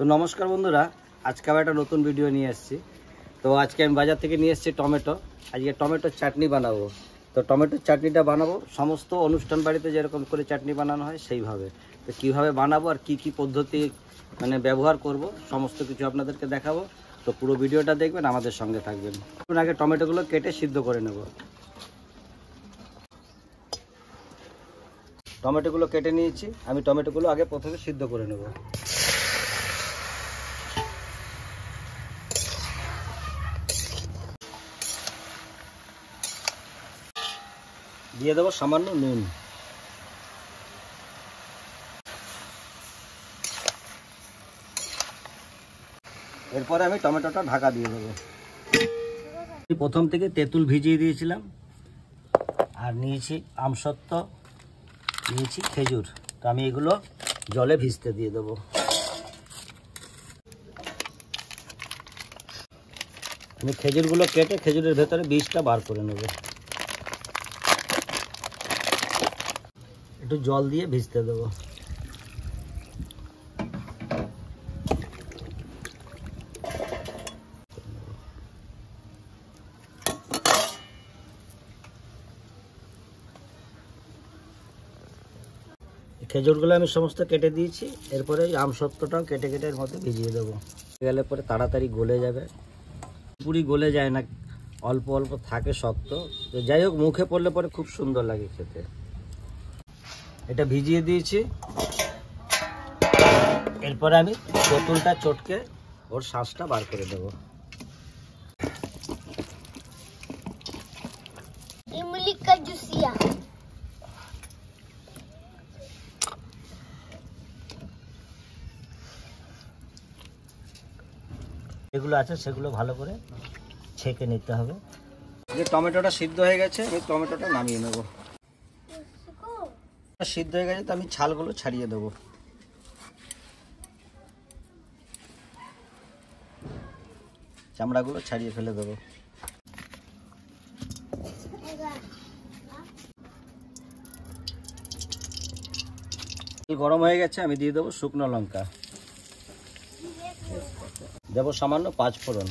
তো নমস্কার বন্ধুরা, আজকে আবার একটা নতুন ভিডিও নিয়ে এসেছি। তো আজকে আমি বাজার থেকে নিয়ে এসেছি টমেটো। আজকে টমেটোর চাটনি বানাবো। তো টমেটোর চাটনিটা বানাবো সমস্ত অনুষ্ঠান বাড়িতে যেরকম করে চাটনি বানানো হয় সেইভাবে। তো কীভাবে বানাবো আর কি পদ্ধতি ব্যবহার করব সমস্ত কিছু আপনাদেরকে দেখাবো। তো পুরো ভিডিওটা দেখবেন, আমাদের সঙ্গে থাকবেন। আগে টমেটোগুলো কেটে সিদ্ধ করে নেব। টমেটোগুলো কেটে নিয়েছি, আমি টমেটোগুলো আগে প্রথমে সিদ্ধ করে নেব। দিয়ে দেবো সামান্য নুন। এরপরে আমি টমেটোটা ঢাকা দিয়ে দেবো। প্রথম থেকে তেঁতুল ভিজিয়ে দিয়েছিলাম, আর নিয়েছি আমসত্ত্ব, নিয়েছি খেজুর। তো আমি এগুলো জলে ভিজতে দিয়ে দেবো। আমি খেজুরগুলো কেটে খেজুরের ভেতরে বীজটা বার করে নেব। একটু জল দিয়ে ভিজতে দেবো। খেজুরগুলো আমি সমস্ত কেটে দিয়েছি। এরপরে আমসত্ত্বটাও কেটে কেটে এর মধ্যে ভিজিয়ে দেবো। গেলে পরে তাড়াতাড়ি গলে যাবে। পুরি গলে যায় না, অল্প অল্প থাকে শক্ত। তো যাই হোক, মুখে পড়লে পরে খুব সুন্দর লাগে খেতে। এটা ভিজিয়ে দিয়েছি। এরপরে আমি তেঁতুলটা চটকে ওর শাঁসটা বার করে দেবো। যেগুলো আছে সেগুলো ভালো করে ছেঁকে নিতে হবে। যে টমেটোটা সিদ্ধ হয়ে গেছে, আমি টমেটোটা নামিয়ে নেব। সিদ্ধ হয়ে গেছে, তো আমি ছালগুলো ছাড়িয়ে দেবো। চামড়াগুলো ছাড়িয়ে ফেলে দেবো। গরম হয়ে গেছে, আমি দিয়ে দেবো শুকনো লঙ্কা, দেবো সামান্য 5 ফোড়ন,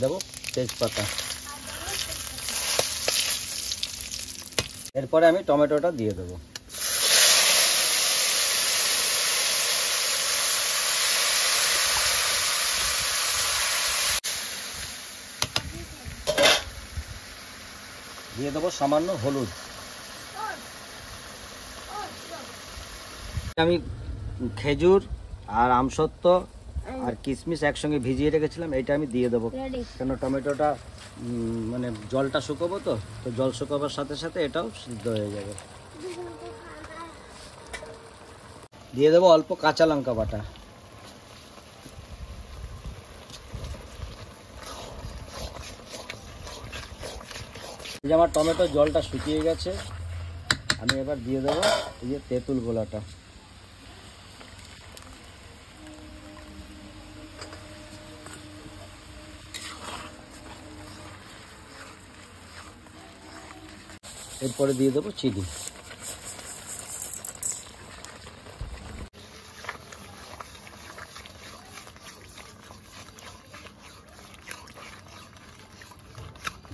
দেবো তেজপাতা। এরপরে আমি টমেটোটা দিয়ে দেবো। দিয়ে দেবো সামান্য হলুদ। আমি খেজুর আর আমসত্ত্ব আর কিশমিশ একসঙ্গে ভিজিয়ে রেখেছিলাম, এটা আমি দিয়ে দেবো। কেন টমেটোটা জলটা শুকোবো, তো জল শুকোবার সাথে সাথে এটাও সিদ্ধ হয়ে যাবে। দিয়ে দেবো অল্প কাঁচা লঙ্কা বাটা। এই যে আমার টমেটো জলটা শুকিয়ে গেছে, আমি এবার দিয়ে দেবো এই যে তেঁতুল গোলাটা। এরপরে দিয়ে দেবো চিনি।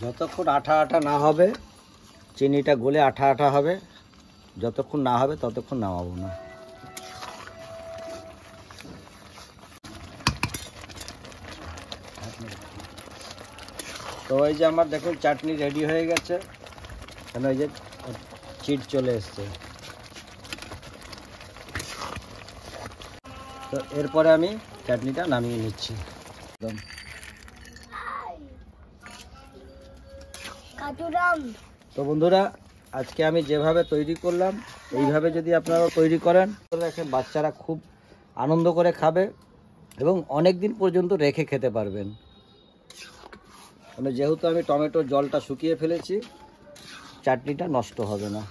যতক্ষণ আঠা আঠা না হবে, চিনিটা গলে আঠা আঠা হবে, যতক্ষণ না হবে ততক্ষণ নামাবো না। তো এই যে আমার দেখুন চাটনি রেডি হয়ে গেছে। কেন এই যে চিট চলে এসছে। তো এরপরে আমি চাটনিটা নামিয়ে নিচ্ছি। তো বন্ধুরা, আজকে আমি যেভাবে তৈরি করলাম, এইভাবে যদি আপনারা তৈরি করেন, বাচ্চারা খুব আনন্দ করে খাবে এবং অনেক দিন পর্যন্ত রেখে খেতে পারবেন। যেহেতু আমি টমেটোর জলটা শুকিয়ে ফেলেছি, চাটনিটা নষ্ট হবে না।